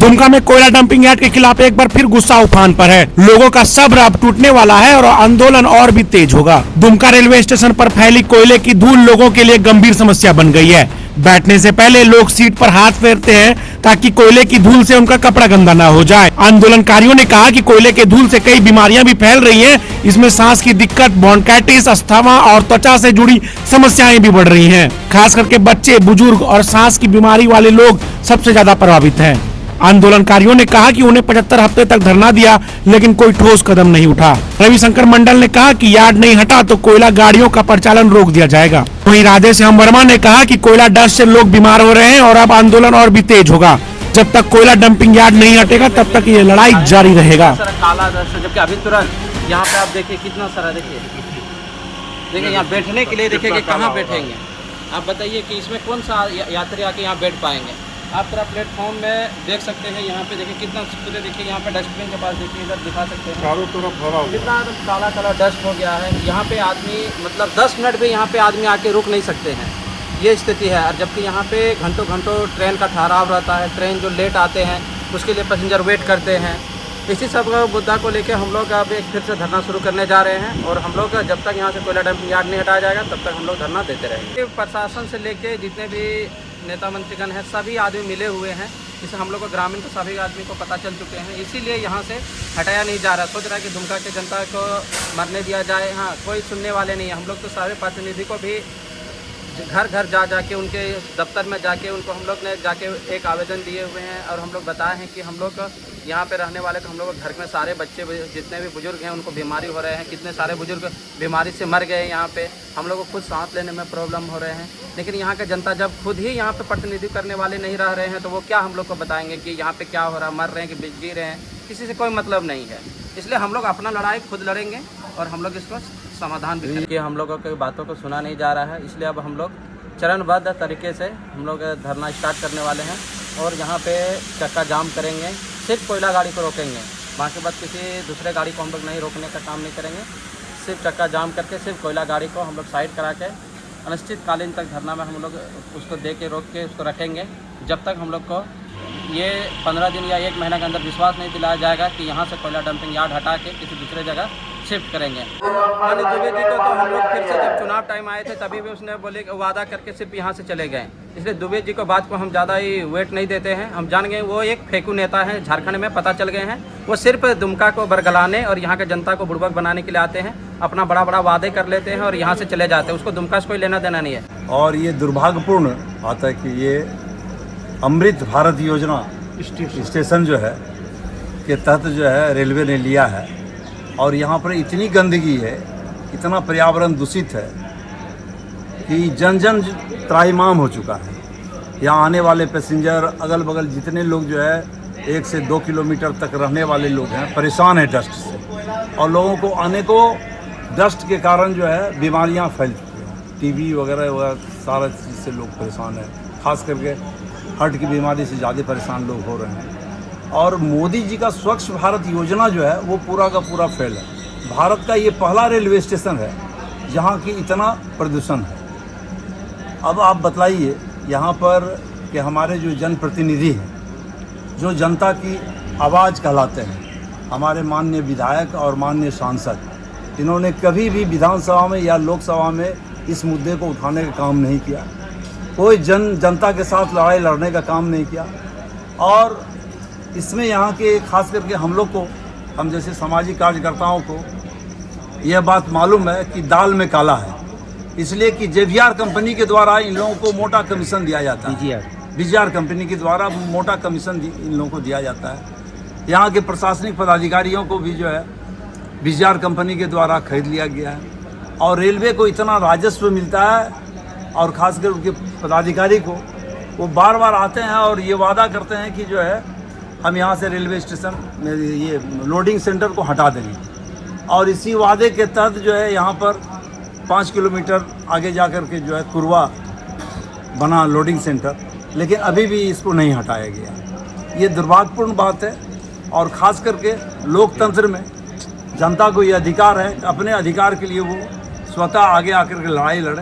दुमका में कोयला dumping yard के खिलाफ एक बार फिर गुस्सा उफान पर है। लोगों का सब्र अब टूटने वाला है और आंदोलन और भी तेज होगा। दुमका रेलवे स्टेशन पर फैली कोयले की धूल लोगों के लिए गंभीर समस्या बन गई है। बैठने से पहले लोग सीट पर हाथ फेरते हैं ताकि कोयले की धूल से उनका कपड़ा गंदा ना हो जाए। आंदोलनकारियों ने कहा कि कोयले के धूल से कई बीमारियां भी फैल रही हैं। इसमें सांस की दिक्कत, ब्रोंकाइटिस, अस्थमा और त्वचा से जुड़ी समस्याएं भी बढ़ रही हैं। खास करके बच्चे, बुजुर्ग और सांस की बीमारी वाले लोग सबसे ज्यादा प्रभावित हैं। आंदोलनकारियों ने कहा कि उन्हें 75 हफ्ते तक धरना दिया लेकिन कोई ठोस कदम नहीं उठा। रविशंकर मंडल ने कहा कि यार्ड नहीं हटा तो कोयला गाड़ियों का परिचालन रोक दिया जाएगा। वहीं राधेश्याम वर्मा ने कहा कि कोयला डस्ट से लोग बीमार हो रहे हैं और अब आंदोलन और भी तेज होगा। जब तक कोयला डंपिंग यार्ड नहीं हटेगा तब तक ये लड़ाई जारी रहेगा। काला डस्ट, जबकि अभी तुरंत यहाँ पे आप देखिए कितना सारा, देखिए यहाँ बैठने के लिए देखिए कहाँ बैठेंगे। आप बताइए कि इसमें कौन सा यात्री आके यहाँ बैठ पाएंगे। आप पूरा प्लेटफॉर्म में देख सकते हैं, यहाँ पे देखिए कितना पूरे, देखिए यहाँ पे डस्टबिन के पास देखिए, इधर दिखा सकते हैं चारों तरफ भरा हुआ, कितना काला काला डस्ट हो गया है। यहाँ पे आदमी मतलब 10 मिनट भी यहाँ पे आदमी आके रुक नहीं सकते हैं, ये स्थिति है। और जबकि यहाँ पे घंटों घंटों ट्रेन का ठहराव रहता है, ट्रेन जो लेट आते हैं उसके लिए पैसेंजर वेट करते हैं। इसी सब मुद्दा को लेकर हम लोग अब एक फिर से धरना शुरू करने जा रहे हैं और हम लोग जब तक यहाँ से कोयला डंपिंग यार्ड नहीं हटाया जाएगा तब तक हम लोग धरना देते रहेंगे। प्रशासन से लेके जितने भी नेता मंत्रीगण हैं सभी आदमी मिले हुए हैं। इसे हम लोग को ग्रामीण को सभी आदमी को पता चल चुके हैं, इसीलिए यहाँ से हटाया नहीं जा रहा। सोच रहा है कि दुमका की जनता को मरने दिया जाए। हाँ, कोई सुनने वाले नहीं है। हम लोग तो सारे प्रतिनिधि को भी घर घर जाके उनके दफ्तर में जाके उनको हम लोग ने जाके एक आवेदन दिए हुए हैं और हम लोग बताए हैं कि हम लोग यहाँ पे रहने वाले को हम लोग घर में सारे बच्चे जितने भी बुजुर्ग हैं उनको बीमारी हो रहे हैं। कितने सारे बुजुर्ग बीमारी से मर गए। यहाँ पे हम लोग को खुद सांस लेने में प्रॉब्लम हो रहे हैं। लेकिन यहाँ के जनता जब खुद ही यहाँ पे प्रतिनिधि करने वाले नहीं रह रहे हैं तो वो क्या हम लोग को बताएंगे कि यहाँ पे क्या हो रहा है, मर रहे हैं कि जी रहे हैं। किसी से कोई मतलब नहीं है। इसलिए हम लोग अपना लड़ाई खुद लड़ेंगे और हम लोग इसको समाधान भी करेंगे। हम लोगों की बातों को सुना नहीं जा रहा है, इसलिए अब हम लोग चरणबद्ध तरीके से हम लोग धरना स्टार्ट करने वाले हैं और यहाँ पे चक्का जाम करेंगे। सिर्फ कोयला गाड़ी को रोकेंगे, बाकी बात किसी दूसरे गाड़ी को हम लोग नहीं रोकने का काम नहीं करेंगे। सिर्फ चक्का जाम करके सिर्फ कोयला गाड़ी को हम लोग साइड करा के अनिश्चितकालीन तक धरना में हम लोग उसको दे के रोक के उसको रखेंगे जब तक हम लोग को ये 15 दिन या 1 महीना के अंदर विश्वास नहीं दिलाया जाएगा कि यहाँ से कोयला डंपिंग यार्ड हटा के किसी दूसरे जगह शिफ्ट करेंगे। अनिल दुबे जी को तो हम लोग फिर से जब चुनाव टाइम आए थे तभी भी उसने बोले वादा करके सिर्फ यहाँ से चले गए। इसलिए दुबे जी को बात को हम ज़्यादा ही वेट नहीं देते हैं। हम जान गए वो एक फेंकू नेता है, झारखंड में पता चल गए हैं। वो सिर्फ दुमका को बरगलाने और यहाँ के जनता को बुड़बक बनाने के लिए आते हैं, अपना बड़ा बड़ा वादे कर लेते हैं और यहाँ से चले जाते हैं। उसको दुमका से कोई लेना देना नहीं है। और ये दुर्भाग्यपूर्ण आता है कि ये अमृत भारत योजना स्टेशन जो है के तहत जो है रेलवे ने लिया है और यहाँ पर इतनी गंदगी है, इतना पर्यावरण दूषित है कि जन जन त्राहिमाम हो चुका है। यहाँ आने वाले पैसेंजर, अगल बगल जितने लोग जो है 1 से 2 किलोमीटर तक रहने वाले लोग हैं परेशान हैं डस्ट से और लोगों को आने को डस्ट के कारण जो है बीमारियाँ फैल चुकी हैं। टीबी वगैरह सारा चीज़ से लोग परेशान हैं। खास करके हार्ट की बीमारी से ज़्यादा परेशान लोग हो रहे हैं। और मोदी जी का स्वच्छ भारत योजना जो है वो पूरा का पूरा फेल है। भारत का ये पहला रेलवे स्टेशन है जहाँ की इतना प्रदूषण है। अब आप बतलाइए यहाँ पर कि हमारे जो जनप्रतिनिधि हैं, जो जनता की आवाज़ कहलाते हैं, हमारे माननीय विधायक और माननीय सांसद, इन्होंने कभी भी विधानसभा में या लोकसभा में इस मुद्दे को उठाने का काम नहीं किया। कोई जनता के साथ लड़ाई लड़ने का काम नहीं किया। और इसमें यहाँ के खास करके हम लोग को, हम जैसे सामाजिक कार्यकर्ताओं को यह बात मालूम है कि दाल में काला है, इसलिए कि JVR कंपनी के द्वारा इन लोगों को मोटा कमीशन दिया जाता है। BGR कंपनी के द्वारा मोटा कमीशन इन लोगों को दिया जाता है। यहाँ के प्रशासनिक पदाधिकारियों को भी जो है BGR कंपनी के द्वारा खरीद लिया गया है और रेलवे को इतना राजस्व मिलता है और ख़ासकर उनके पदाधिकारी को, वो बार बार आते हैं और ये वादा करते हैं कि जो है हम यहाँ से रेलवे स्टेशन में ये लोडिंग सेंटर को हटा देंगे। और इसी वादे के तहत जो है यहाँ पर 5 किलोमीटर आगे जा कर के जो है कुरवा बना लोडिंग सेंटर, लेकिन अभी भी इसको नहीं हटाया गया। ये दुर्भाग्यपूर्ण बात है। और ख़ास करके लोकतंत्र में जनता को ये अधिकार है, अपने अधिकार के लिए वो स्वतः आगे आकर के लड़ाई लड़े।